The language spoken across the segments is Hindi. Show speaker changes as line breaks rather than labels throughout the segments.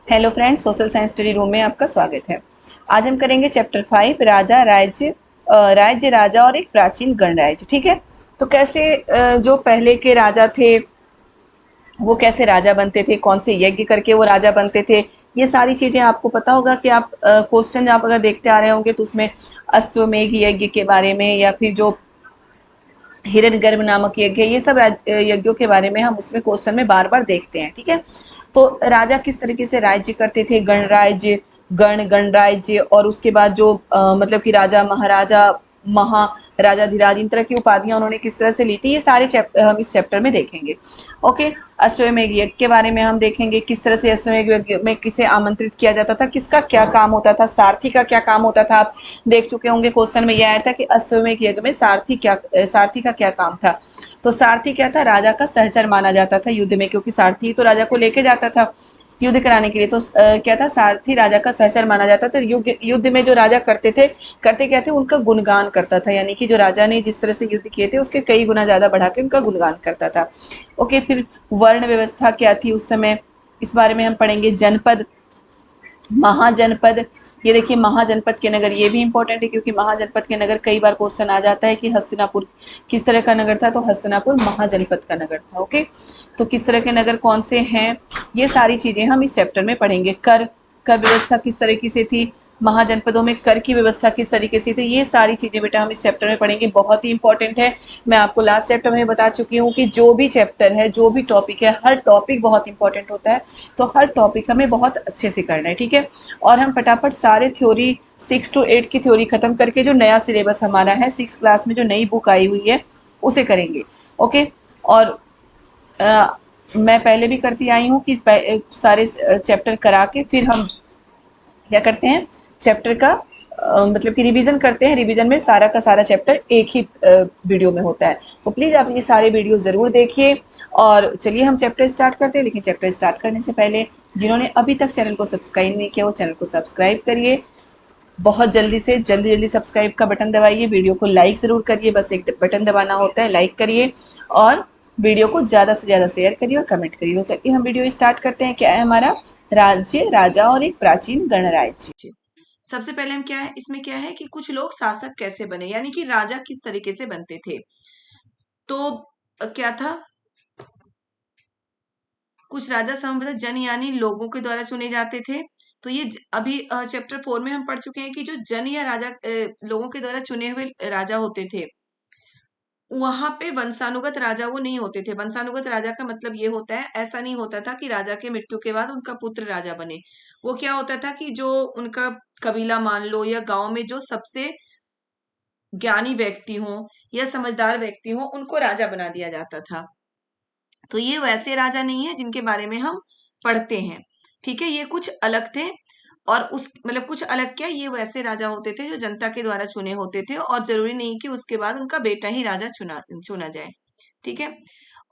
Hello friends, social science study room में आपका स्वागत है। आज हम करेंगे चैप्टर 5 राजा राज्य राज्य राजा और एक प्राचीन गणराज्य। ठीक है। तो कैसे जो पहले के राजा थे वो कैसे राजा बनते थे, कौन से यज्ञ करके वो राजा बनते थे, ये सारी चीजें आपको पता होगा कि आप क्वेश्चन आप अगर देखते आ रहे होंगे तो उसमें अश्वमेध यज्ञ के बारे में या फिर जो हिरण्यगर्भ नामक यज्ञ है, ये सब यज्ञों के बारे में हम उसमें क्वेश्चन में बार बार देखते हैं। ठीक है। तो राजा किस तरीके से राज्य करते थे, गणराज्य, गणराज्य, और उसके बाद जो मतलब कि राजा महाराजा महाराजाधिराज, इन तरह की उपाधियां उन्होंने किस तरह से ली थी, ये सारे हम इस चैप्टर में देखेंगे। ओके। अश्वमेध यज्ञ के बारे में हम देखेंगे, किस तरह से अश्वमेध यज्ञ में किसे आमंत्रित किया जाता था, किसका क्या काम होता था, सारथी का क्या काम होता था। आप देख चुके होंगे क्वेश्चन में यह आया था कि अश्वमेध यज्ञ में सारथी का क्या काम था। तो सारथी क्या था, राजा का सहचर माना जाता था युद्ध में, क्योंकि सारथी तो राजा को लेके जाता था युद्ध कराने के लिए। तो क्या था, सारथी राजा का सहचर माना जाता था। युद्ध युद्ध में जो राजा करते क्या थे, उनका गुणगान करता था, यानी कि जो राजा ने जिस तरह से युद्ध किए थे उसके कई गुना ज्यादा बढ़ा के उनका गुणगान करता था। ओके। फिर वर्ण व्यवस्था क्या थी उस समय, इस बारे में हम पढ़ेंगे। जनपद, महाजनपद, ये देखिए महाजनपद के नगर, ये भी इंपॉर्टेंट है क्योंकि महाजनपद के नगर कई बार क्वेश्चन आ जाता है कि हस्तिनापुर किस तरह का नगर था, तो हस्तिनापुर महाजनपद का नगर था। ओके। तो किस तरह के नगर कौन से हैं, ये सारी चीजें हम इस चैप्टर में पढ़ेंगे। कर व्यवस्था किस तरीके से थी, महाजनपदों में कर की व्यवस्था किस तरीके से थी, ये सारी चीजें बेटा हम इस चैप्टर में पढ़ेंगे। बहुत ही इंपॉर्टेंट है। मैं आपको लास्ट चैप्टर में बता चुकी हूँ कि जो भी चैप्टर है, जो भी टॉपिक है, हर टॉपिक बहुत इंपॉर्टेंट होता है। तो हर टॉपिक हमें बहुत अच्छे से करना है। ठीक है। और हम फटाफट सारे थ्योरी 6 to 8 की थ्योरी खत्म करके जो नया सिलेबस हमारा है 6 क्लास में जो नई बुक आई हुई है उसे करेंगे। ओके। और मैं पहले भी करती आई हूँ कि सारे चैप्टर करा के फिर हम क्या करते हैं, चैप्टर का मतलब कि रिवीजन करते हैं। रिवीजन में सारा का सारा चैप्टर एक ही वीडियो में होता है। तो प्लीज आप ये सारे वीडियो जरूर देखिए। और चलिए हम चैप्टर स्टार्ट करते हैं। लेकिन चैप्टर स्टार्ट करने से पहले जिन्होंने अभी तक चैनल को सब्सक्राइब नहीं किया वो चैनल को सब्सक्राइब करिए। बहुत जल्दी से जल्दी जल्दी सब्सक्राइब का बटन दबाइए। वीडियो को लाइक जरूर करिए, बस एक बटन दबाना होता है, लाइक करिए। और वीडियो को ज्यादा से ज्यादा शेयर करिए और कमेंट करिए। तो चलिए हम वीडियो स्टार्ट करते हैं। क्या है हमारा, राज्य राजा और एक प्राचीन गणराज्य। सबसे पहले हम क्या है, इसमें क्या है कि कुछ लोग शासक कैसे बने, यानी कि राजा किस तरीके से बनते थे। तो क्या था, कुछ राजा संबंधित जन यानी लोगों के द्वारा चुने जाते थे। तो ये अभी चैप्टर 4 में हम पढ़ चुके हैं कि जो जन या राजा लोगों के द्वारा चुने हुए राजा होते थे, वहां पे वंशानुगत राजा वो नहीं होते थे। वंशानुगत राजा का मतलब ये होता है, ऐसा नहीं होता था कि राजा के मृत्यु के बाद उनका पुत्र राजा बने। वो क्या होता था कि जो उनका कबीला मान लो या गांव में जो सबसे ज्ञानी व्यक्ति हो या समझदार व्यक्ति हो, उनको राजा बना दिया जाता था। तो ये वैसे राजा नहीं है जिनके बारे में हम पढ़ते हैं। ठीक है, ये कुछ अलग थे। और उस मतलब कुछ अलग क्या, ये वैसे राजा होते थे जो जनता के द्वारा चुने होते थे, और जरूरी नहीं कि उसके बाद उनका बेटा ही राजा चुना चुना जाए। ठीक है।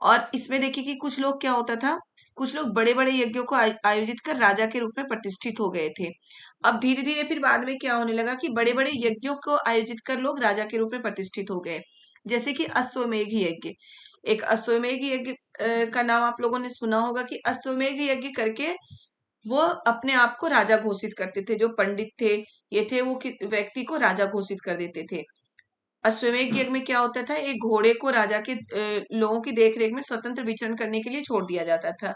और इसमें देखिए कि कुछ लोग क्या होता था, कुछ लोग बड़े बड़े यज्ञों को आयोजित कर राजा के रूप में प्रतिष्ठित हो गए थे। अब धीरे धीरे फिर बाद में क्या होने लगा कि बड़े बड़े यज्ञों को आयोजित कर लोग राजा के रूप में प्रतिष्ठित हो गए। जैसे कि अश्वमेध यज्ञ, एक अश्वमेध यज्ञ का नाम आप लोगों ने सुना होगा कि अश्वमेध यज्ञ करके वो अपने आप को राजा घोषित करते थे। जो पंडित थे ये थे, वो व्यक्ति को राजा घोषित कर देते थे। अश्वमेध यज्ञ में क्या होता था, एक घोड़े को राजा के लोगों की देखरेख में स्वतंत्र विचरण करने के लिए छोड़ दिया जाता था।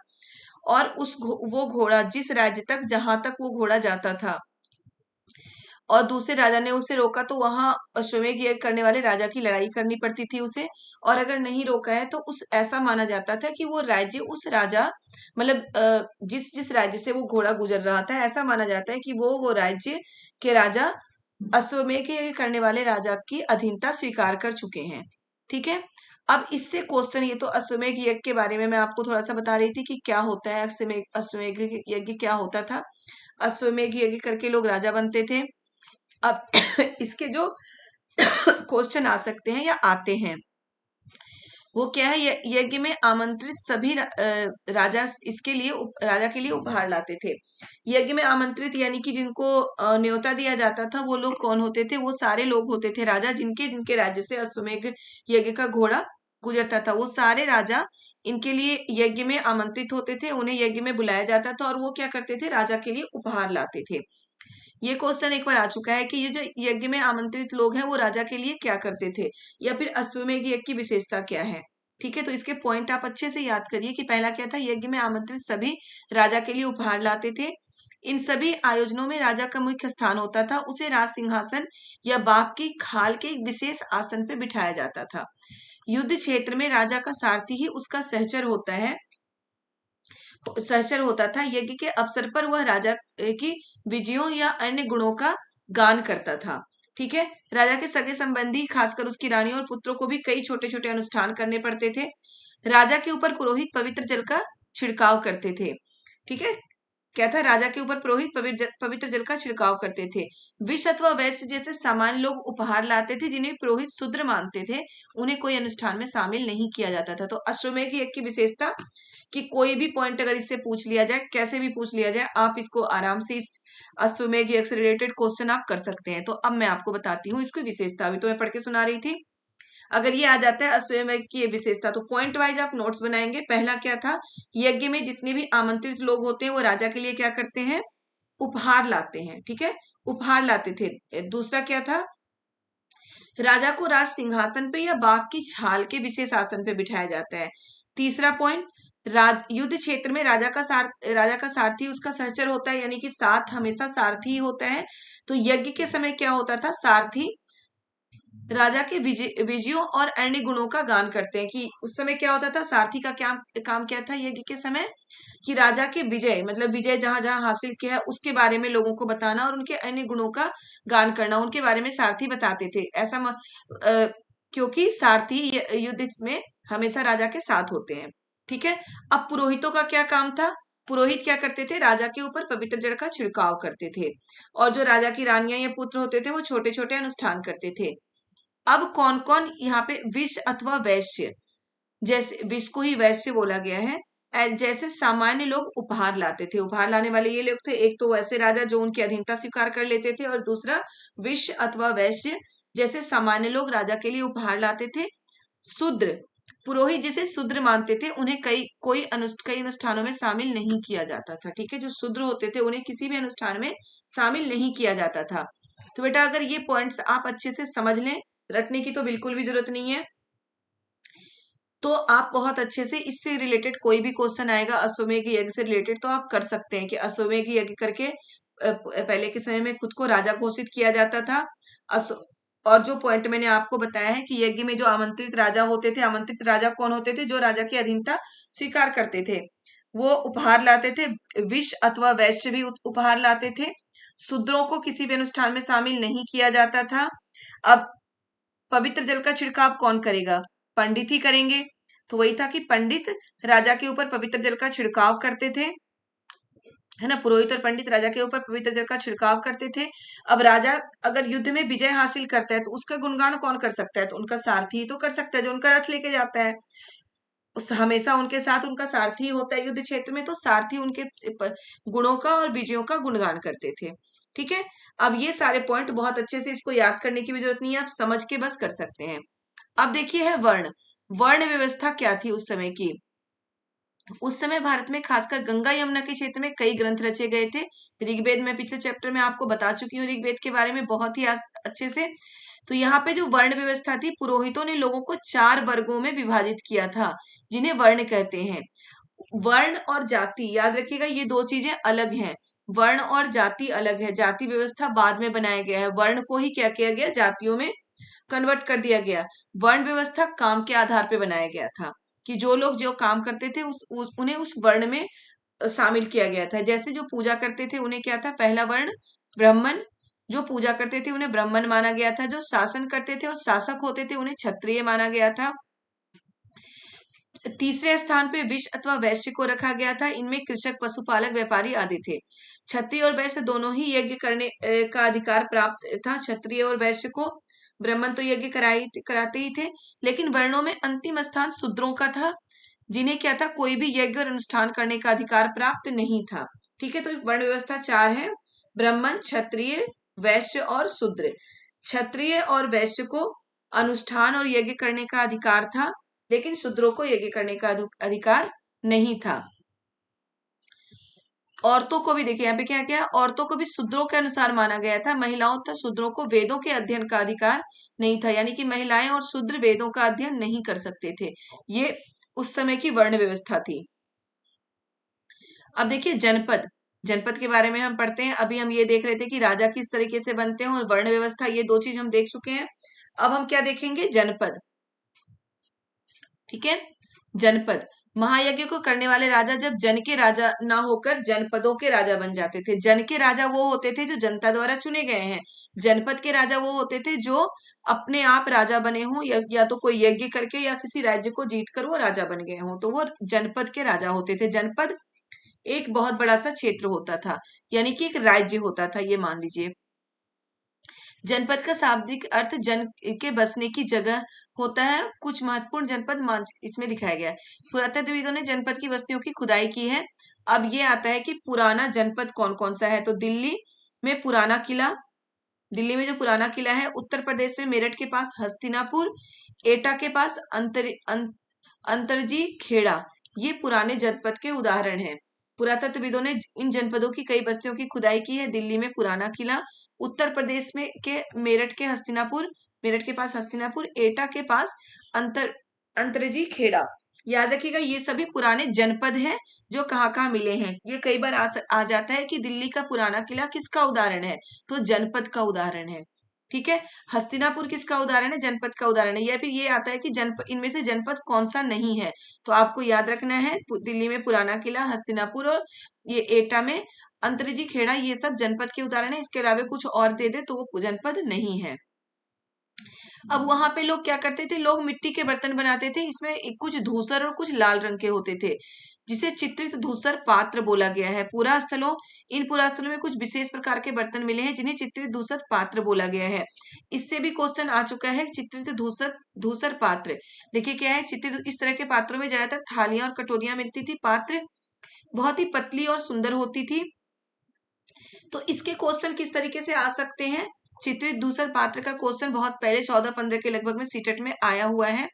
और वो घोड़ा जिस राज्य तक, जहां तक वो घोड़ा जाता था और दूसरे राजा ने उसे रोका, तो वहां अश्वमेध यज्ञ करने वाले राजा की लड़ाई करनी पड़ती थी उसे। और अगर नहीं रोका है तो उस ऐसा माना जाता था कि वो राज्य उस राजा मतलब जिस जिस राज्य से वो घोड़ा गुजर रहा था, ऐसा माना जाता है कि वो राज्य के राजा अश्वमेध यज्ञ करने वाले राजा की अधीनता स्वीकार कर चुके हैं। ठीक है। अब इससे क्वेश्चन, ये तो अश्वमेध यज्ञ के बारे में मैं आपको थोड़ा सा बता रही थी कि क्या होता है अश्वमेध यज्ञ क्या होता था। अश्वमेध यज्ञ करके लोग राजा बनते थे। अब इसके जो क्वेश्चन आ सकते हैं या आते हैं वो क्या है, यज्ञ में आमंत्रित सभी राजा इसके लिए राजा के लिए उपहार लाते थे। यज्ञ में आमंत्रित यानी कि जिनको न्योता दिया जाता था, वो लोग कौन होते थे, वो सारे लोग होते थे राजा जिनके जिनके राज्य से अश्वमेध यज्ञ का घोड़ा गुजरता था। वो सारे राजा इनके लिए यज्ञ में आमंत्रित होते थे, उन्हें यज्ञ में बुलाया जाता था और वो क्या करते थे, राजा के लिए उपहार लाते थे। ये क्वेश्चन एक बार आ चुका है कि ये जो यज्ञ में आमंत्रित लोग हैं वो राजा के लिए क्या करते थे, या फिर अश्वमेध यज्ञ की विशेषता क्या है। ठीक है, तो इसके पॉइंट आप अच्छे से याद करिए कि पहला क्या था, यज्ञ में आमंत्रित सभी राजा के लिए उपहार लाते थे। इन सभी आयोजनों में राजा का मुख्य स्थान होता था, उसे राज सिंहासन या बाघ की खाल के एक विशेष आसन पर बिठाया जाता था। युद्ध क्षेत्र में राजा का सारथी ही उसका सहचर होता था। यज्ञ के अवसर पर वह राजा की विजयों या अन्य गुणों का गान करता था। ठीक है, राजा के सगे संबंधी खासकर उसकी रानी और पुत्रों को भी कई छोटे छोटे अनुष्ठान करने पड़ते थे। राजा के ऊपर पुरोहित पवित्र जल का छिड़काव करते थे। ठीक है, क्या था, राजा के ऊपर पुरोहित पवित्र जल का छिड़काव करते थे। विष अथवा वैश्य जैसे सामान्य लोग उपहार लाते थे, जिन्हें पुरोहित शूद्र मानते थे, उन्हें कोई अनुष्ठान में शामिल नहीं किया जाता था। तो अश्वमेध यज्ञ की विशेषता कि कोई भी पॉइंट अगर इससे पूछ लिया जाए, कैसे भी पूछ लिया जाए, आप इसको आराम से इस अश्वमेध यज्ञ से रिलेटेड क्वेश्चन आप कर सकते हैं। तो अब मैं आपको बताती हूँ इसकी विशेषता। अभी तो मैं पढ़ के सुना रही थी। अगर ये आ जाता है अश्वमेध की ये विशेषता, तो पॉइंट वाइज आप नोट्स बनाएंगे। पहला क्या था, यज्ञ में जितने भी आमंत्रित लोग होते हैं वो राजा के लिए क्या करते हैं, उपहार लाते हैं। ठीक है, उपहार लाते थे। दूसरा क्या था, राजा को राज सिंहासन पे या बाघ की छाल के विशेष आसन पे बिठाया जाता है। तीसरा पॉइंट, युद्ध क्षेत्र में राजा का सारथी उसका सहचर होता है, यानी कि साथ हमेशा सारथी ही होता है। तो यज्ञ के समय क्या होता था, सारथी राजा के विजयों और अन्य गुणों का गान करते हैं। कि उस समय क्या होता था, सारथी का क्या काम क्या था यज्ञ के समय, कि राजा के विजय, मतलब विजय जहां जहां हासिल किया है उसके बारे में लोगों को बताना और उनके अन्य गुणों का गान करना, उनके बारे में सारथी बताते थे। क्योंकि सारथी युद्ध में हमेशा राजा के साथ होते हैं। ठीक है, अब पुरोहितों का क्या काम था, पुरोहित क्या करते थे, राजा के ऊपर पवित्र जल का छिड़काव करते थे, और जो राजा की रानियां या पुत्र होते थे वो छोटे छोटे अनुष्ठान करते थे। अब कौन कौन यहाँ पे, विष अथवा वैश्य, जैसे विष को ही वैश्य बोला गया है, जैसे सामान्य लोग उपहार लाते थे। उपहार लाने वाले ये लोग थे, एक तो वैसे राजा जो उनकी अधीनता स्वीकार कर लेते थे, और दूसरा विष अथवा वैश्य जैसे सामान्य लोग राजा के लिए उपहार लाते थे। शूद्र, पुरोहित जिसे शूद्र मानते थे, उन्हें कई अनुष्ठानों में शामिल नहीं किया जाता था। ठीक है, जो शूद्र होते थे उन्हें किसी भी अनुष्ठान में शामिल नहीं किया जाता था। तो बेटा अगर ये पॉइंट्स आप अच्छे से समझ लें, रटने की तो बिल्कुल भी जरूरत नहीं है, तो आप बहुत अच्छे से इससे रिलेटेड कोई भी क्वेश्चन आएगा अश्वमेध यज्ञ से रिलेटेड तो आप कर सकते हैं। कि अश्वमेध यज्ञ करके पहले के समय में खुद को राजा घोषित किया जाता था। और जो पॉइंट मैंने आपको बताया है कि यज्ञ में जो आमंत्रित राजा होते थे, आमंत्रित राजा कौन होते थे, जो राजा की अधीनता स्वीकार करते थे, वो उपहार लाते थे। विष अथवा वैश्य भी उपहार लाते थे। शूद्रों को किसी भी अनुष्ठान में शामिल नहीं किया जाता था। अब पवित्र जल का छिड़काव कौन करेगा, पंडित ही करेंगे। तो वही था कि पंडित राजा के ऊपर पवित्र जल का छिड़काव करते थे, है ना, पुरोहित और पंडित राजा के ऊपर पवित्र जल का छिड़काव करते थे। अब राजा अगर युद्ध में विजय हासिल करता है तो उसका गुणगान कौन कर सकता है, तो उनका सारथी ही तो कर सकता है, जो उनका रथ लेके जाता है। उस हमेशा उनके साथ उनका सारथी होता है युद्ध क्षेत्र में, तो सारथी उनके गुणों का और विजयों का गुणगान करते थे। ठीक है, अब ये सारे पॉइंट बहुत अच्छे से, इसको याद करने की भी जरूरत नहीं है, आप समझ के बस कर सकते हैं। अब देखिए है वर्ण, वर्ण व्यवस्था क्या थी उस समय की। उस समय भारत में खासकर गंगा यमुना के क्षेत्र में कई ग्रंथ रचे गए थे। ऋग्वेद में पिछले चैप्टर में आपको बता चुकी हूँ ऋग्वेद के बारे में बहुत ही अच्छे से। तो यहाँ पे जो वर्ण व्यवस्था थी, पुरोहितों ने लोगों को 4 वर्गों में विभाजित किया था, जिन्हें वर्ण कहते हैं। वर्ण और जाति याद रखिएगा, ये दो चीजें अलग हैं। वर्ण और जाति अलग है, जाति व्यवस्था बाद में बनाया गया है, वर्ण को ही क्या किया गया, जातियों में कन्वर्ट कर दिया गया। वर्ण व्यवस्था काम के आधार पर बनाया गया था, कि जो लोग जो काम करते थे उन्हें उस वर्ण में शामिल किया गया था। जैसे जो पूजा करते थे उन्हें क्या था, पहला वर्ण ब्राह्मण, जो पूजा करते थे उन्हें ब्राह्मण माना गया था। जो शासन करते थे और शासक होते थे उन्हें क्षत्रिय माना गया था। तीसरे स्थान पे विश्व अथवा वैश्य को रखा गया था। इनमें कृषक, पशुपालक, व्यापारी आदि थे। क्षत्रिय और वैश्य दोनों ही यज्ञ करने का अधिकार प्राप्त था क्षत्रिय और वैश्य को। ब्राह्मण तो यज्ञ कराते ही थे, लेकिन वर्णों में अंतिम स्थान शूद्रों का था, जिन्हें क्या था, कोई भी यज्ञ और अनुष्ठान करने का अधिकार प्राप्त नहीं था। ठीक है, तो वर्ण व्यवस्था 4 है, ब्राह्मण, क्षत्रिय, वैश्य और शूद्र। क्षत्रिय और वैश्य को अनुष्ठान और यज्ञ करने का अधिकार था, लेकिन शूद्रों को यज्ञ करने का अधिकार नहीं था। औरतों को भी देखिए यहाँ पे क्या क्या, औरतों को भी शूद्रों के अनुसार माना गया था। महिलाओं तथा शूद्रों को वेदों के अध्ययन का अधिकार नहीं था, यानी कि महिलाएं और शूद्र वेदों का अध्ययन नहीं कर सकते थे। ये उस समय की वर्ण व्यवस्था थी। अब देखिए जनपद, जनपद के बारे में हम पढ़ते हैं। अभी हम ये देख रहे थे कि राजा किस तरीके से बनते हैं और वर्ण व्यवस्था, ये दो चीज हम देख चुके हैं। अब हम क्या देखेंगे, जनपद। ठीक है, जनपद। महायज्ञ को करने वाले राजा जब जन के राजा ना होकर जनपदों के राजा बन जाते थे। जन के राजा वो होते थे जो जनता द्वारा चुने गए हैं। जनपद के राजा वो होते थे जो अपने आप राजा बने हों, या तो कोई यज्ञ करके या किसी राज्य को जीत कर वो राजा बन गए हों, तो वो जनपद के राजा होते थे। जनपद एक बहुत बड़ा सा क्षेत्र होता था, यानी कि एक राज्य होता था, ये मान लीजिए। जनपद का शाब्दिक अर्थ जन के बसने की जगह होता है। कुछ महत्वपूर्ण जनपद इसमें दिखाया गया है। पुरातत्वविदों ने जनपद की बस्तियों की खुदाई की है। अब ये आता है कि पुराना जनपद कौन कौन सा है। तो दिल्ली में पुराना किला, दिल्ली में जो पुराना किला है। उत्तर प्रदेश में मेरठ के पास हस्तिनापुर, एटा के पास अंतरजी खेड़ा, ये पुराने जनपद के उदाहरण हैं। पुरातत्वविदों ने इन जनपदों की कई बस्तियों की खुदाई की है। दिल्ली में पुराना किला, उत्तर प्रदेश में के मेरठ के हस्तिनापुर, मेरठ के पास हस्तिनापुर, एटा के पास अंतरजी खेड़ा। याद रखिएगा ये सभी पुराने जनपद हैं जो कहाँ कहाँ मिले हैं। ये कई बार आ जाता है कि दिल्ली का पुराना किला किसका उदाहरण है, तो जनपद का उदाहरण है। ठीक है, हस्तिनापुर किसका उदाहरण है, जनपद का उदाहरण है। या फिर ये आता है कि जनपद, इनमें से जनपद कौन सा नहीं है, तो आपको याद रखना है दिल्ली में पुराना किला, हस्तिनापुर और ये एटा में अंतरजी खेड़ा, ये सब जनपद के उदाहरण है। इसके अलावा कुछ और दे दे तो वो जनपद नहीं है। अब वहां पे लोग क्या करते थे, लोग मिट्टी के बर्तन बनाते थे। इसमें कुछ धूसर और कुछ लाल रंग के होते थे, जिसे चित्रित धूसर पात्र बोला गया है। इन पुरास्थलों में कुछ विशेष प्रकार के बर्तन मिले हैं जिन्हें चित्रित धूसर पात्र बोला गया है। इससे भी क्वेश्चन आ चुका है, चित्रित धूसर पात्र। देखिए क्या है, चित्रित इस तरह के पात्रों में ज्यादातर थालियां और कटोरियां मिलती थी। पात्र बहुत ही पतली और सुंदर होती थी। तो इसके क्वेश्चन किस तरीके से आ सकते हैं, चित्रित धूसर पात्र का क्वेश्चन बहुत पहले 14-15 के लगभग में सीटेट में आया हुआ है।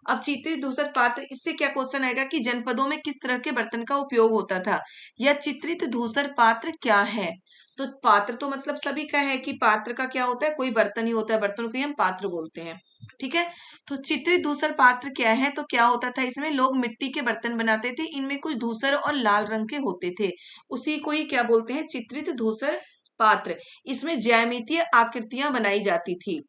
अब चित्रित धूसर पात्र, इससे क्या क्वेश्चन आएगा कि जनपदों में किस तरह के बर्तन का उपयोग होता था, या चित्रित धूसर पात्र क्या है। तो पात्र तो मतलब सभी का है कि पात्र का क्या होता है, कोई बर्तन ही होता है, बर्तनों को ही हम पात्र बोलते हैं। ठीक है, तो चित्रित धूसर पात्र क्या है, तो क्या होता था, इसमें लोग मिट्टी के बर्तन बनाते थे। इनमें कुछ धूसर और लाल रंग के होते थे, उसी को ही क्या बोलते हैं, चित्रित धूसर पात्र। इसमें ज्यामितीय आकृतियां बनाई जाती थी,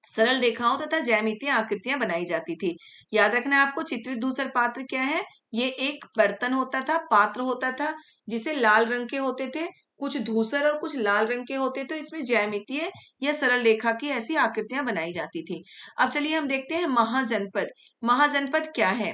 सरल रेखाओं तथा ज्यामितीय आकृतियां बनाई जाती थी। याद रखना है आपको, चित्रित धूसर पात्र क्या है, ये एक बर्तन होता था, पात्र होता था, जिसे लाल रंग के होते थे, कुछ धूसर और कुछ लाल रंग के होते थे। इसमें ज्यामितीय या सरल रेखा की ऐसी आकृतियां बनाई जाती थी। अब चलिए हम देखते हैं महाजनपद। महाजनपद क्या है।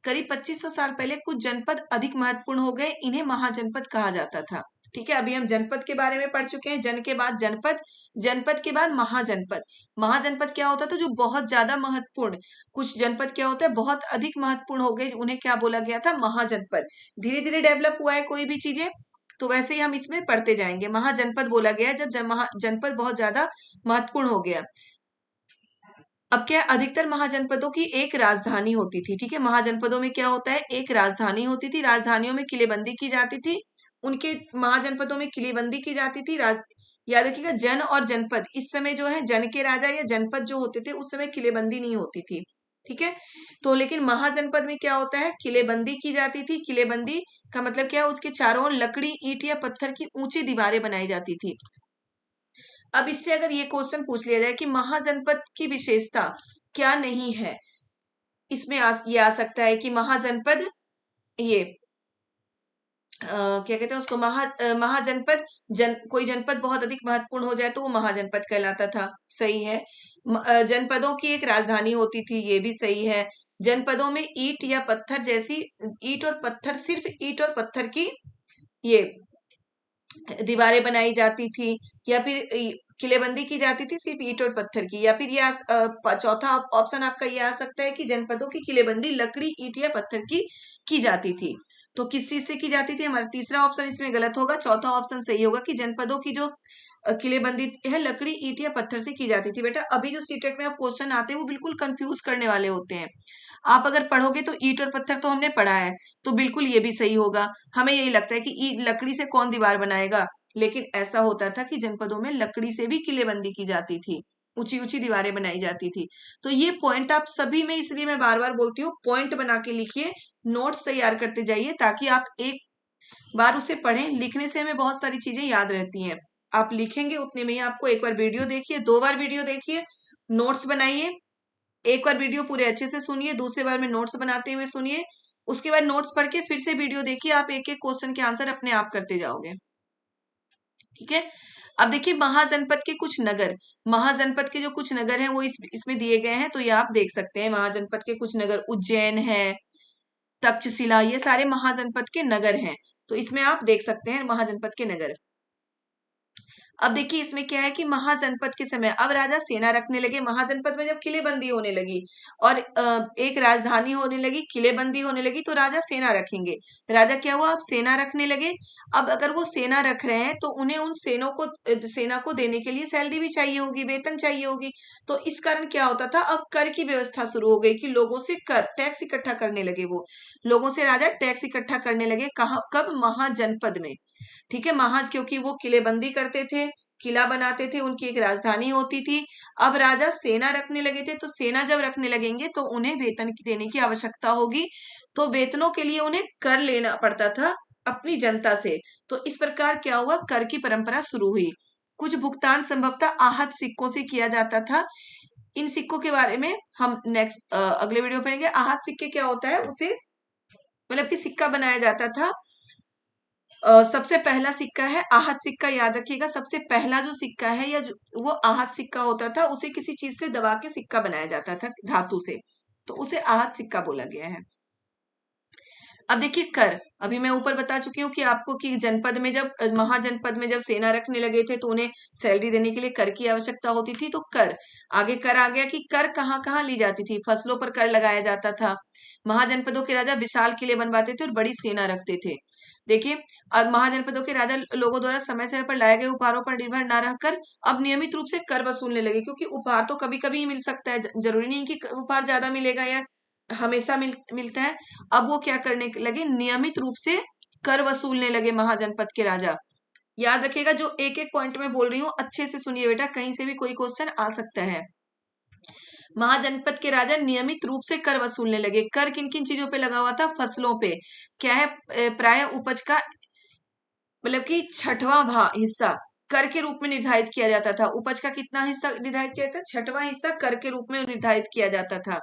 करीब 2500 साल पहले कुछ जनपद अधिक महत्वपूर्ण हो गए, इन्हें महाजनपद कहा जाता था। ठीक है, अभी हम जनपद के बारे में पढ़ चुके हैं। जन के बाद जनपद, जनपद के बाद महाजनपद। महाजनपद क्या होता था, जो बहुत ज्यादा महत्वपूर्ण, कुछ जनपद क्या होता है बहुत अधिक महत्वपूर्ण हो गए, उन्हें क्या बोला गया था, महाजनपद। धीरे धीरे डेवलप हुआ है कोई भी चीजें, तो वैसे ही हम इसमें पढ़ते जाएंगे। महाजनपद बोला गया जब जनपद बहुत ज्यादा महत्वपूर्ण हो गया। अब क्या, अधिकतर महाजनपदों की एक राजधानी होती थी। ठीक है, महाजनपदों में क्या होता है, एक राजधानी होती थी, राजधानियों में किलेबंदी की जाती थी। उनके महाजनपदों में किलेबंदी की जाती थी। याद रखिएगा, जन और जनपद, इस समय जो है जन के राजा या जनपद जो होते थे उस समय किलेबंदी नहीं होती थी। ठीक है, तो लेकिन महाजनपद में क्या होता है, किलेबंदी की जाती थी। किलेबंदी का मतलब क्या है, उसके चारों ओर लकड़ी, ईंट या पत्थर की ऊंची दीवारें बनाई जाती थी। अब इससे अगर ये क्वेश्चन पूछ लिया जाए कि महाजनपद की विशेषता क्या नहीं है, इसमें ये आ सकता है कि महाजनपद, ये क्या कहते हैं उसको, महाजनपद, कोई जनपद बहुत अधिक महत्वपूर्ण हो जाए तो वो महाजनपद कहलाता था। सही है। जनपदों की एक राजधानी होती थी, ये भी सही है। जनपदों में ईंट या पत्थर जैसी, ईंट और पत्थर, सिर्फ ईंट और पत्थर की ये दीवारें बनाई जाती थी, या फिर किलेबंदी की जाती थी सिर्फ ईंट और पत्थर की। या फिर ये चौथा ऑप्शन आपका ये आ सकता है कि जनपदों की किलेबंदी लकड़ी, ईंट या पत्थर की जाती थी। तो किस चीज से की जाती थी, हमारा तीसरा ऑप्शन इसमें गलत होगा, चौथा ऑप्शन सही होगा कि जनपदों की जो किलेबंदी है लकड़ी, ईंट या पत्थर से की जाती थी। बेटा अभी जो सीटेट में अब क्वेश्चन आते हैं वो बिल्कुल कंफ्यूज करने वाले होते हैं। आप अगर पढ़ोगे तो ईंट और पत्थर तो हमने पढ़ा है, तो बिल्कुल ये भी सही होगा। हमें यही लगता है कि लकड़ी से कौन दीवार बनाएगा, लेकिन ऐसा होता था कि जनपदों में लकड़ी से भी किलेबंदी की जाती थी, ऊंची ऊंची दीवारें बनाई जाती थी। तो ये पॉइंट आप सभी में, इसलिए मैं बार बार बोलती हूँ पॉइंट बना के लिखिए, नोट्स तैयार करते जाइए, ताकि आप एक बार उसे पढ़ें। लिखने से हमें बहुत सारी चीजें याद रहती हैं, आप लिखेंगे उतने में ही आपको। एक बार वीडियो देखिए, 2 बार वीडियो देखिए, नोट्स बनाइए। एक बार वीडियो पूरे अच्छे से सुनिए, दूसरे बार में नोट्स बनाते हुए सुनिए, उसके बाद नोट्स पढ़ के फिर से वीडियो देखिए, आप एक एक क्वेश्चन के आंसर अपने आप करते जाओगे। ठीक है। अब देखिए महाजनपद के कुछ नगर, महाजनपद के जो कुछ नगर हैं वो इसमें दिए गए हैं, तो ये आप देख सकते हैं। महाजनपद के कुछ नगर उज्जैन है, तक्षशिला, ये सारे महाजनपद के नगर हैं। तो इसमें आप देख सकते हैं महाजनपद के नगर। अब देखिए इसमें क्या है कि महाजनपद के समय अब राजा सेना रखने लगे। महाजनपद में जब किलेबंदी होने लगी और एक राजधानी होने लगी, किलेबंदी होने लगी, तो राजा सेना रखेंगे। राजा क्या हुआ, अब सेना रखने लगे। अब अगर वो सेना रख रहे हैं तो उन्हें उन सेना को देने के लिए सैलरी भी चाहिए होगी, वेतन चाहिए होगी। तो इस कारण क्या होता था, अब कर की व्यवस्था शुरू हो गई कि लोगों से कर टैक्स इकट्ठा करने लगे। वो लोगों से राजा टैक्स इकट्ठा करने लगे। कहा, कब, महाजनपद में। ठीक है, महाज क्योंकि वो किलेबंदी करते थे, किला बनाते थे, उनकी एक राजधानी होती थी। अब राजा सेना रखने लगे थे, तो सेना जब रखने लगेंगे तो उन्हें वेतन देने की आवश्यकता होगी, तो वेतनों के लिए उन्हें कर लेना पड़ता था अपनी जनता से। तो इस प्रकार क्या हुआ, कर की परंपरा शुरू हुई। कुछ भुगतान संभवतः आहत सिक्कों से किया जाता था। इन सिक्कों के बारे में हम नेक्स्ट अगले वीडियो में पढ़ेंगे। आहत सिक्के क्या होता है, उसे मतलब कि सिक्का बनाया जाता था। सबसे पहला सिक्का है आहत सिक्का, याद रखिएगा। सबसे पहला जो सिक्का है या वो आहत सिक्का होता था, उसे किसी चीज से दबा के सिक्का बनाया जाता था, धातु से, तो उसे आहत सिक्का बोला गया है। अब देखिए कर, अभी मैं ऊपर बता चुकी हूँ कि आपको कि जनपद में जब महाजनपद में जब सेना रखने लगे थे तो उन्हें सैलरी देने के लिए कर की आवश्यकता होती थी। तो कर, आगे कर आ गया कि कर कहाँ कहाँ ली जाती थी। फसलों पर कर लगाया जाता था। महाजनपदों के राजा विशाल किले बनवाते थे और बड़ी सेना रखते थे। देखिए, अब महाजनपदों के राजा लोगों द्वारा समय समय पर लाए गए उपहारों पर निर्भर न रहकर अब नियमित रूप से कर वसूलने लगे, क्योंकि उपहार तो कभी कभी ही मिल सकता है, जरूरी नहीं कि उपहार ज्यादा मिलेगा या हमेशा मिलता है। अब वो क्या करने लगे, नियमित रूप से कर वसूलने लगे महाजनपद के राजा। याद रखिएगा, जो एक एक पॉइंट में बोल रही हूँ अच्छे से सुनिए बेटा, कहीं से भी कोई क्वेश्चन आ सकता है। महाजनपद के राजा नियमित रूप से कर वसूलने लगे। कर किन किन चीजों पे लगा हुआ था, फसलों पे। क्या है, प्राय उपज का मतलब कि 6वां हिस्सा कर के रूप में निर्धारित किया जाता था। उपज का कितना हिस्सा निर्धारित किया जाता था, 6वां हिस्सा कर के रूप में निर्धारित किया जाता था।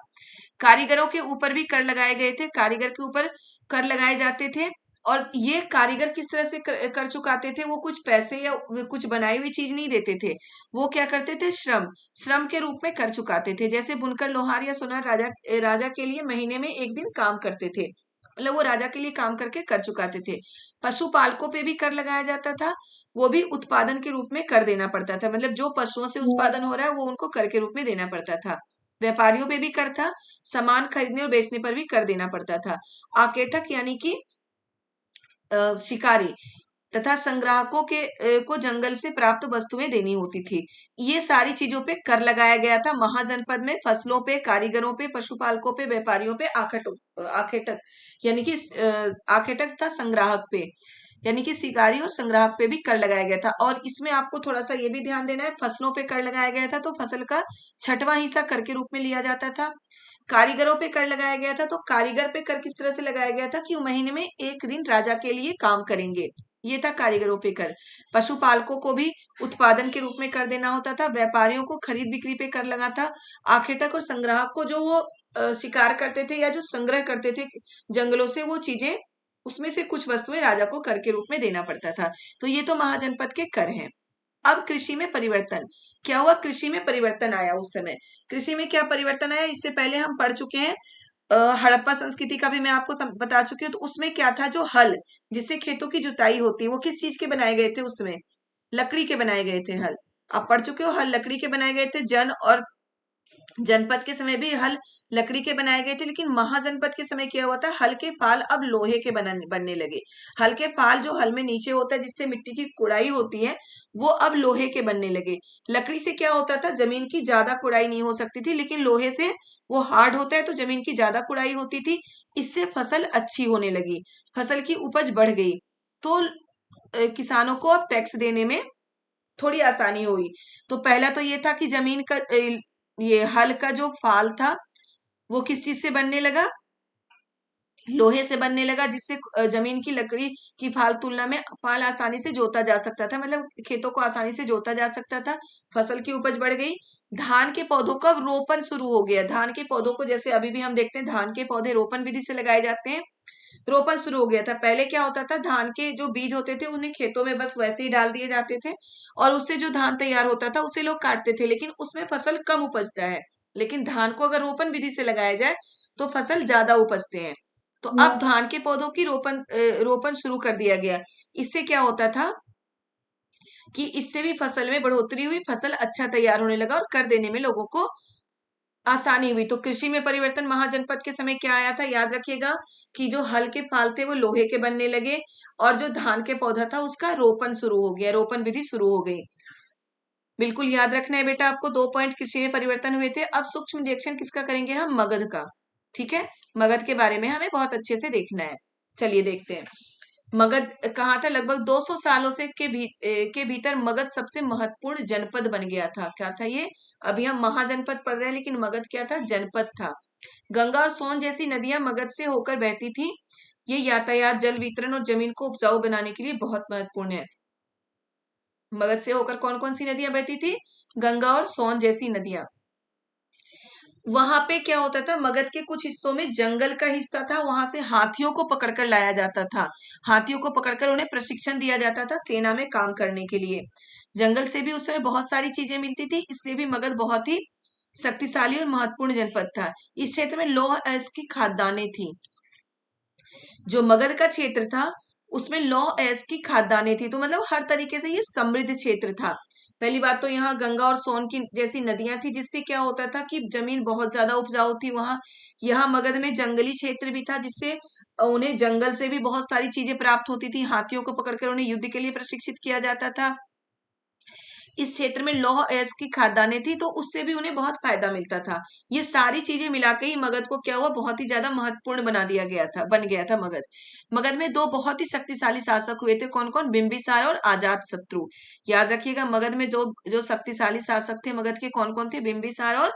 कारीगरों के ऊपर भी कर लगाए गए थे, कारीगर के ऊपर कर लगाए जाते थे। और ये कारीगर किस तरह से कर चुकाते थे, वो कुछ पैसे या कुछ बनाई हुई चीज नहीं देते थे। वो क्या करते थे, श्रम के रूप में कर चुकाते थे। जैसे बुनकर, लोहार या सुनार राजा के लिए महीने में एक दिन काम करते थे, मतलब वो राजा के लिए काम करके कर चुकाते थे। पशुपालकों पे भी कर लगाया जाता था, वो भी उत्पादन के रूप में कर देना पड़ता था, मतलब जो पशुओं से उत्पादन हो रहा है वो उनको कर के रूप में देना पड़ता था। व्यापारियों पे भी कर था, सामान खरीदने और बेचने पर भी कर देना पड़ता था। आकेटक यानी कि शिकारी तथा संग्राहकों को जंगल से प्राप्त वस्तुएं देनी होती थी। ये सारी चीजों पे कर लगाया गया था महाजनपद में। फसलों पे, कारीगरों पे, पशुपालकों पे, व्यापारियों पे, आखेटक यानी कि आखेटक तथा संग्राहक पे यानी कि शिकारी और संग्राहक पे भी कर लगाया गया था। और इसमें आपको थोड़ा सा ये भी ध्यान देना है, फसलों पे कर लगाया गया था तो फसल का 6वां हिस्सा कर के रूप में लिया जाता था। कारीगरों पे कर लगाया गया था, तो कारीगर पे कर किस तरह से लगाया गया था कि वो महीने में एक दिन राजा के लिए काम करेंगे, ये था कारीगरों पे कर। पशुपालकों को भी उत्पादन के रूप में कर देना होता था। व्यापारियों को खरीद बिक्री पे कर लगा था। आखेटक और संग्राहक को जो वो शिकार करते थे या जो संग्रह करते थे जंगलों से वो चीजें, उसमें से कुछ वस्तुएं राजा को कर के रूप में देना पड़ता था। तो ये तो महाजनपद के कर हैं। अब कृषि में परिवर्तन क्या हुआ, कृषि में परिवर्तन आया उस समय। कृषि में क्या परिवर्तन आया, इससे पहले हम पढ़ चुके हैं। हड़प्पा संस्कृति का भी मैं आपको बता चुकी हूँ। तो उसमें क्या था, जो हल जिससे खेतों की जुताई होती है वो किस चीज के बनाए गए थे, उसमें लकड़ी के बनाए गए थे हल। आप पढ़ चुके हो, हल लकड़ी के बनाए गए थे। जन और जनपद के समय भी हल लकड़ी के बनाए गए थे, लेकिन महाजनपद के समय क्या हुआ था, हल के फाल अब लोहे के बनने लगे। हल के फाल जो हल में नीचे होता है जिससे मिट्टी की कुड़ाई होती है, वो अब लोहे के बनने लगे। लकड़ी से क्या होता था, जमीन की ज्यादा कुड़ाई नहीं हो सकती थी, लेकिन लोहे से वो हार्ड होता है तो जमीन की ज्यादा कुड़ाई होती थी। इससे फसल अच्छी होने लगी, फसल की उपज बढ़ गई, तो किसानों को अब टैक्स देने में थोड़ी आसानी हुई। तो पहला तो ये था कि जमीन का ये हल का जो फाल था वो किस चीज से बनने लगा, लोहे से बनने लगा, जिससे जमीन की लकड़ी की फाल तुलना में फाल आसानी से जोता जा सकता था, मतलब खेतों को आसानी से जोता जा सकता था, फसल की उपज बढ़ गई। धान के पौधों का रोपण शुरू हो गया। धान के पौधों को जैसे अभी भी हम देखते हैं धान के पौधे रोपण विधि से लगाए जाते हैं, रोपण शुरू हो गया था। पहले क्या होता था, धान के जो बीज होते थे उन्हें खेतों में बस वैसे ही डाल दिए जाते थे और उससे जो धान तैयार होता था उसे लोग काटते थे, लेकिन उसमें फसल कम उपजता है। लेकिन धान को अगर रोपण विधि से लगाया जाए तो फसल ज्यादा उपजते हैं। तो अब धान के पौधों की रोपण शुरू कर दिया गया। इससे क्या होता था कि इससे भी फसल में बढ़ोतरी हुई, फसल अच्छा तैयार होने लगा और कर देने में लोगों को आसानी हुई। तो कृषि में परिवर्तन महाजनपद के समय क्या आया था, याद रखिएगा कि जो हल के फाल थे वो लोहे के बनने लगे और जो धान के पौधा था उसका रोपण शुरू हो गया, रोपण विधि शुरू हो गई। बिल्कुल याद रखना है बेटा आपको, 2 पॉइंट कृषि में परिवर्तन हुए थे। अब सूक्ष्म निरीक्षण किसका करेंगे हम, मगध का। ठीक है, मगध के बारे में हमें बहुत अच्छे से देखना है। चलिए देखते हैं मगध कहाँ था। लगभग 200 सालों से के भीतर मगध सबसे महत्वपूर्ण जनपद बन गया था। क्या था ये, अभी हम महाजनपद पढ़ रहे हैं लेकिन मगध क्या था, जनपद था। गंगा और सोन जैसी नदियां मगध से होकर बहती थी। ये यातायात, जल वितरण और जमीन को उपजाऊ बनाने के लिए बहुत महत्वपूर्ण है। मगध से होकर कौन कौन सी नदियां बहती थी, गंगा और सोन जैसी नदियां। वहां पे क्या होता था, मगध के कुछ हिस्सों में जंगल का हिस्सा था, वहां से हाथियों को पकड़कर लाया जाता था। हाथियों को पकड़कर उन्हें प्रशिक्षण दिया जाता था सेना में काम करने के लिए। जंगल से भी उस समय बहुत सारी चीजें मिलती थी, इसलिए भी मगध बहुत ही शक्तिशाली और महत्वपूर्ण जनपद था। इस क्षेत्र में लौह अयस्क की खादानें थी। जो मगध का क्षेत्र था उसमें लौह अयस्क की खादानें थी, तो मतलब हर तरीके से ये समृद्ध क्षेत्र था। पहली बात तो यहाँ गंगा और सोन की जैसी नदियां थी, जिससे क्या होता था कि जमीन बहुत ज्यादा उपजाऊ थी वहां। यहाँ मगध में जंगली क्षेत्र भी था, जिससे उन्हें जंगल से भी बहुत सारी चीजें प्राप्त होती थी। हाथियों को पकड़कर उन्हें युद्ध के लिए प्रशिक्षित किया जाता था। इस क्षेत्र में लौह अयस्क की खादानें थी, तो उससे भी उन्हें बहुत फायदा मिलता था। ये सारी चीजें मिलाकर ही मगध को क्या हुआ, बहुत ही ज्यादा महत्वपूर्ण बना दिया गया था, बन गया था मगध। मगध में 2 बहुत ही शक्तिशाली शासक हुए थे, कौन कौन, बिंबिसार और अजात शत्रु। याद रखिएगा मगध में दो जो शक्तिशाली शासक थे मगध के, कौन कौन थे, बिंबिसार और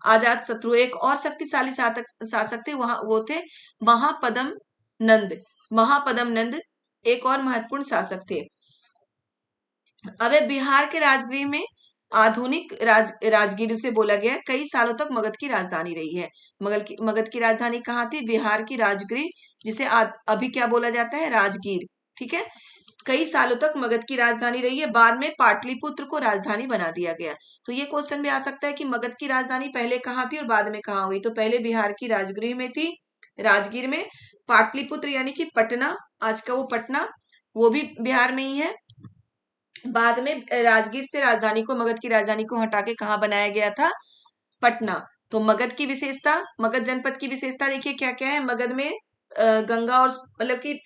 अजात शत्रु। एक और शक्तिशाली शासक थे, वहां वो थे महापदम नंद। महापदम नंद एक और महत्वपूर्ण शासक थे। अब बिहार के राजगीर में आधुनिक राजगीर उसे बोला गया, कई सालों तक मगध की राजधानी रही है। मगध की राजधानी कहाँ थी, बिहार की राजगीर, जिसे अभी क्या बोला जाता है, राजगीर। ठीक है, कई सालों तक मगध की राजधानी रही है। बाद में पाटलिपुत्र को राजधानी बना दिया गया। तो ये क्वेश्चन भी आ सकता है कि मगध की राजधानी पहले कहाँ थी और बाद में कहाँ हुई। तो पहले बिहार की राजगीर में थी, राजगीर में। पाटलिपुत्र यानी कि पटना, आज का वो पटना, वो भी बिहार में ही है। बाद में राजगीर से राजधानी को, मगध की राजधानी को हटा के कहाँ बनाया गया था, पटना। तो मगध की विशेषता, मगध जनपद की विशेषता देखिए क्या क्या है। मगध में गंगा और मतलब कि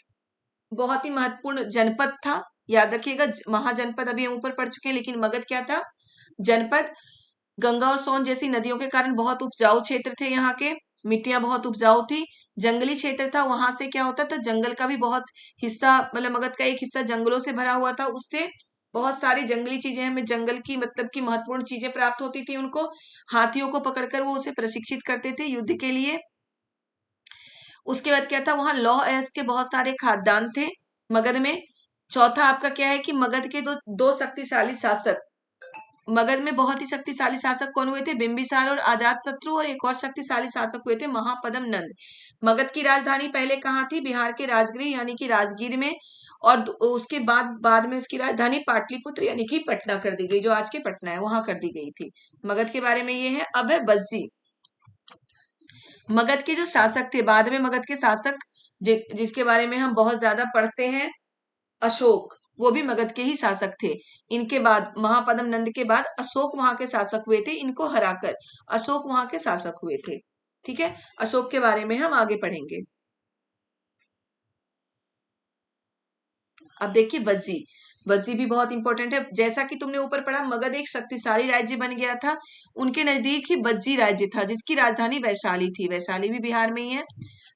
बहुत ही महत्वपूर्ण जनपद था। याद रखिएगा महाजनपद अभी हम ऊपर पढ़ चुके हैं, लेकिन मगध क्या था, जनपद। गंगा और सोन जैसी नदियों के कारण बहुत उपजाऊ क्षेत्र थे यहाँ के, मिट्टियां बहुत उपजाऊ थी। जंगली क्षेत्र था, वहां से क्या होता था, जंगल का भी बहुत हिस्सा, मतलब मगध का एक हिस्सा जंगलों से भरा हुआ था, उससे बहुत सारी जंगली चीजें, हमें जंगल की मतलब की महत्वपूर्ण चीजें प्राप्त होती थी उनको। हाथियों को पकड़कर वो उसे प्रशिक्षित करते थे युद्ध के लिए। उसके बाद क्या था, वहां लौह अयस्क के बहुत सारे खाद्यान्न थे मगध में। चौथा आपका क्या है कि मगध के दो शक्तिशाली शासक, मगध में बहुत ही शक्तिशाली शासक कौन हुए थे, बिंबिसार और अजात शत्रु, और एक और शक्तिशाली शासक हुए थे महापदम नंद। मगध की राजधानी पहले कहाँ थी, बिहार के राजगीर यानी कि राजगीर में, और उसके बाद में उसकी राजधानी पाटलिपुत्र यानी कि पटना कर दी गई, जो आज के पटना है वहां कर दी गई थी। मगध के बारे में ये है। अब है बज्जी। मगध के जो शासक थे, बाद में मगध के शासक जिसके बारे में हम बहुत ज्यादा पढ़ते हैं, अशोक। वो भी मगध के ही शासक थे। इनके बाद महापद्म नंद के बाद अशोक वहां के शासक हुए थे, इनको हराकर अशोक वहां के शासक हुए थे। ठीक है, अशोक के बारे में हम आगे पढ़ेंगे। अब देखिए वज्जी, वज्जी भी बहुत इंपॉर्टेंट है। जैसा कि तुमने ऊपर पढ़ा, मगध एक शक्तिशाली राज्य बन गया था, उनके नजदीक ही वज्जी राज्य था जिसकी राजधानी वैशाली थी। वैशाली भी बिहार में ही है,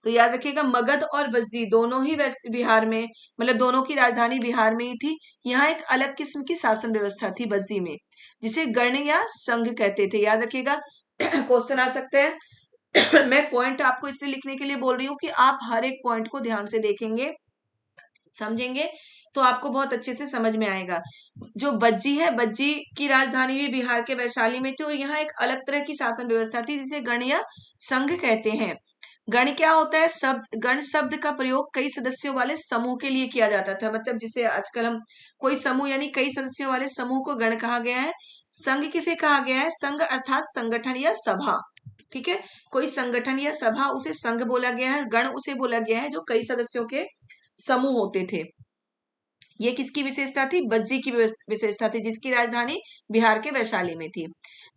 तो याद रखिएगा मगध और वज्जी दोनों ही बिहार में, मतलब दोनों की राजधानी बिहार में ही थी। यहाँ एक अलग किस्म की शासन व्यवस्था थी वज्जी में, जिसे गण या संघ कहते थे। याद रखिएगा क्वेश्चन आ सकते हैं। मैं पॉइंट आपको इसलिए लिखने के लिए बोल रही हूँ कि आप हर एक पॉइंट को ध्यान से देखेंगे, समझेंगे, तो आपको बहुत अच्छे से समझ में आएगा। जो बज्जी है, बज्जी की राजधानी भी बिहार के वैशाली में थी, और यहाँ एक अलग तरह की शासन व्यवस्था थी जिसे गण या संघ कहते हैं। गण क्या होता है? शब्द, गण शब्द का प्रयोग कई सदस्यों वाले समूह के लिए किया जाता था। मतलब जिसे आजकल हम कोई समूह यानी कई सदस्यों वाले समूह को गण कहा गया है। संघ किसे कहा गया है? संघ अर्थात संगठन या सभा। ठीक है, कोई संगठन या सभा उसे संघ बोला गया है, गण उसे बोला गया है जो कई सदस्यों के समूह होते थे। ये किसकी विशेषता थी? बज्जी की विशेषता थी, जिसकी राजधानी बिहार के वैशाली में थी।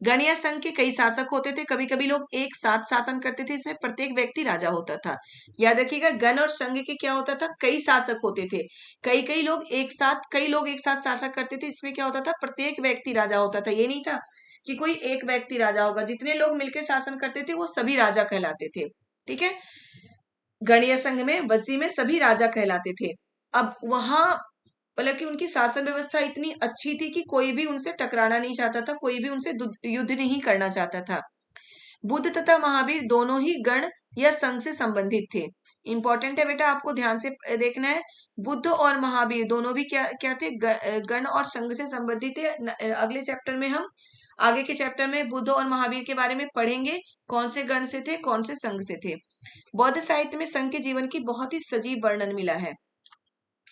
गण या संघ के कई शासक होते थे, कभी कभी लोग एक साथ शासन करते थे, इसमें प्रत्येक व्यक्ति राजा होता था। याद रखिएगा, गण और संघ के क्या होता था? कई शासक होते थे, कई कई लोग एक साथ, कई लोग एक साथ शासक करते थे। इसमें क्या होता था? प्रत्येक व्यक्ति राजा होता था। ये नहीं था कि कोई एक व्यक्ति राजा होगा, जितने लोग मिलकर शासन करते थे वो सभी राजा कहलाते थे। ठीक है, गणीय संघ में, वसी में सभी राजा कहलाते थे। अब वहां मतलब कि उनकी शासन व्यवस्था इतनी अच्छी थी कि कोई भी उनसे टकराना नहीं चाहता था, कोई भी उनसे युद्ध नहीं करना चाहता था। बुद्ध तथा महावीर दोनों ही गण या संघ से संबंधित थे। इंपॉर्टेंट है बेटा, आपको ध्यान से देखना है। बुद्ध और महावीर दोनों भी क्या क्या थे? गण और संघ से संबंधित थे। अगले चैप्टर में हम, आगे के चैप्टर में बुद्ध और महावीर के बारे में पढ़ेंगे, कौन से गण से थे, कौन से संघ से थे। बौद्ध साहित्य में संघ के जीवन की बहुत ही सजीव वर्णन मिला है।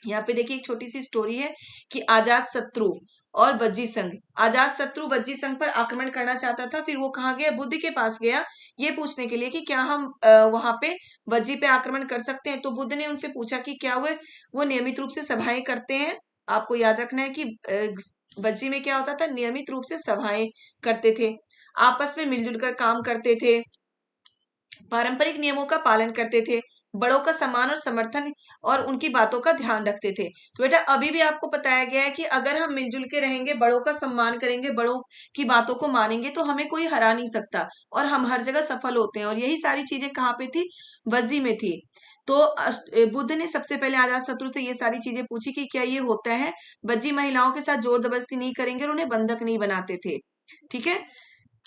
यहाँ पे देखिए एक छोटी सी स्टोरी है कि अजात शत्रु और वज्जी संघ, अजात शत्रु वज्जी संघ पर आक्रमण करना चाहता था। फिर वो कहाँ गया? बुद्ध के पास गया, ये पूछने के लिए कि क्या हम वहां पे वज्जी पे आक्रमण कर सकते हैं। तो बुद्ध ने उनसे पूछा कि क्या वो नियमित रूप से सभाएं करते हैं। आपको याद रखना है कि वज्जी में क्या होता था? नियमित रूप से सभाएं करते थे, आपस में मिलजुल कर काम करते थे, पारंपरिक नियमों का पालन करते थे, बड़ों का सम्मान और समर्थन और उनकी बातों का ध्यान रखते थे। तो बेटा अभी भी आपको बताया गया है कि अगर हम मिलजुल के रहेंगे, बड़ों का सम्मान करेंगे, बड़ों की बातों को मानेंगे, तो हमें कोई हरा नहीं सकता और हम हर जगह सफल होते हैं। और यही सारी चीजें कहाँ पे थी? वज्जी में थी। तो बुद्ध ने सबसे पहले अजात शत्रु से ये सारी चीजें पूछी कि क्या ये होता है? वज्जी महिलाओं के साथ जोर जबरदस्ती नहीं करेंगे और उन्हें बंधक नहीं बनाते थे। ठीक है,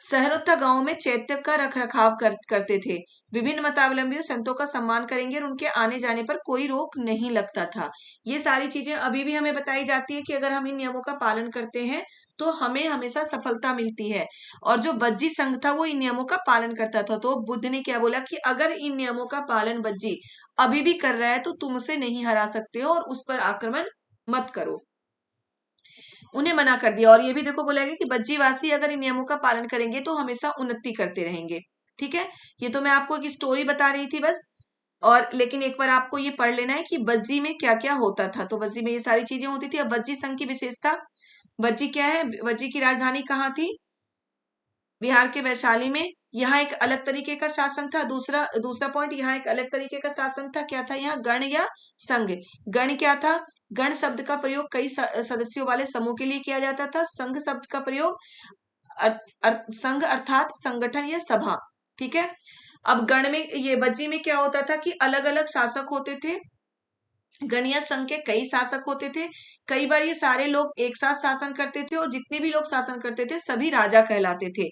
शहरों तथा गांवों में चैत्य का रख रखाव करते थे, विभिन्न मतावलंबियों संतों का सम्मान करेंगे और उनके आने जाने पर कोई रोक नहीं लगता था। ये सारी चीजें अभी भी हमें बताई जाती है कि अगर हम इन नियमों का पालन करते हैं तो हमें हमेशा सफलता मिलती है। और जो वज्जी संघ था वो इन नियमों का पालन करता था। तो बुद्ध ने क्या बोला कि अगर इन नियमों का पालन वज्जी अभी भी कर रहा है तो तुम उसे नहीं हरा सकते हो और उस पर आक्रमण मत करो, उन्हें मना कर दिया। और ये भी देखो बोला गया कि बज्जीवासी अगर इन नियमों का पालन करेंगे तो हमेशा उन्नति करते रहेंगे। ठीक है, ये तो मैं आपको एक स्टोरी बता रही थी बस। और लेकिन एक बार आपको ये पढ़ लेना है कि बज्जी में क्या क्या होता था। तो बज्जी में ये सारी चीजें होती थी। अब बज्जी संघ की विशेषता, बज्जी क्या है? बज्जी की राजधानी कहाँ थी? बिहार के वैशाली में। यहाँ एक अलग तरीके का शासन था। दूसरा दूसरा पॉइंट, यहाँ एक अलग तरीके का शासन था। क्या था यहाँ? गण या संघ। गण क्या था? गण शब्द का प्रयोग कई सदस्यों वाले समूह के लिए किया जाता था। संघ शब्द का प्रयोग संघ अर्थात संगठन या सभा। ठीक है, अब गण में, ये बज्जी में क्या होता था कि अलग अलग शासक होते थे। गण या संघ के कई शासक होते थे, कई बार ये सारे लोग एक साथ शासन करते थे और जितने भी लोग शासन करते थे सभी राजा कहलाते थे।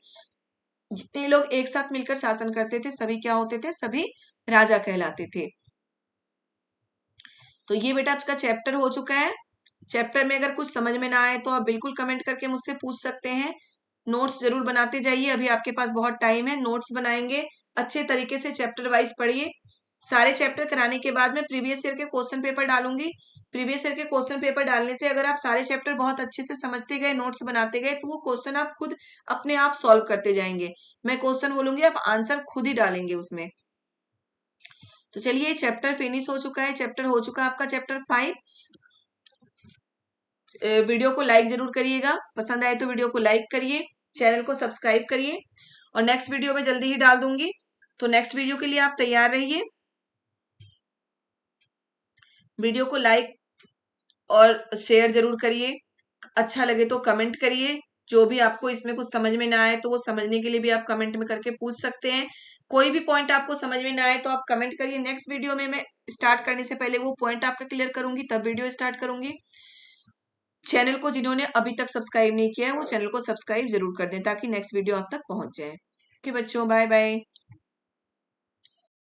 जितने लोग एक साथ मिलकर शासन करते थे सभी क्या होते थे? सभी राजा कहलाते थे। तो ये बेटा आपका चैप्टर हो चुका है। चैप्टर में अगर कुछ समझ में ना आए तो आप बिल्कुल कमेंट करके मुझसे पूछ सकते हैं। नोट्स जरूर बनाते जाइए, अभी आपके पास बहुत टाइम है, नोट्स बनाएंगे, अच्छे तरीके से चैप्टर वाइज पढ़िए। सारे चैप्टर कराने के बाद मैं प्रीवियस ईयर के क्वेश्चन पेपर डालूंगी। प्रीवियस ईयर के क्वेश्चन पेपर डालने से अगर आप सारे चैप्टर बहुत अच्छे से समझते गए, नोट्स बनाते गए, तो वो क्वेश्चन आप खुद अपने आप सॉल्व करते जाएंगे। मैं क्वेश्चन बोलूंगी, आप आंसर खुद ही डालेंगे उसमें। तो चलिए, चैप्टर फिनिश हो चुका है, चैप्टर हो चुका है आपका चैप्टर 5। वीडियो को लाइक जरूर करिएगा, पसंद आए तो वीडियो को लाइक करिए, चैनल को सब्सक्राइब करिए और नेक्स्ट वीडियो में जल्दी ही डाल दूंगी। तो नेक्स्ट वीडियो के लिए आप तैयार रहिए। वीडियो को लाइक और शेयर जरूर करिए, अच्छा लगे तो कमेंट करिए। जो भी आपको इसमें कुछ समझ में ना आए तो वो समझने के लिए भी आप कमेंट में करके पूछ सकते हैं। कोई भी पॉइंट आपको समझ में ना आए तो आप कमेंट करिए। नेक्स्ट वीडियो में मैं स्टार्ट करने से पहले वो पॉइंट आपका क्लियर करूंगी, तब वीडियो स्टार्ट करूंगी। चैनल को जिन्होंने अभी तक सब्सक्राइब नहीं किया है वो चैनल को सब्सक्राइब जरूर कर दें ताकि नेक्स्ट वीडियो आप तक पहुंच जाए। ओके बच्चों, बाय बाय।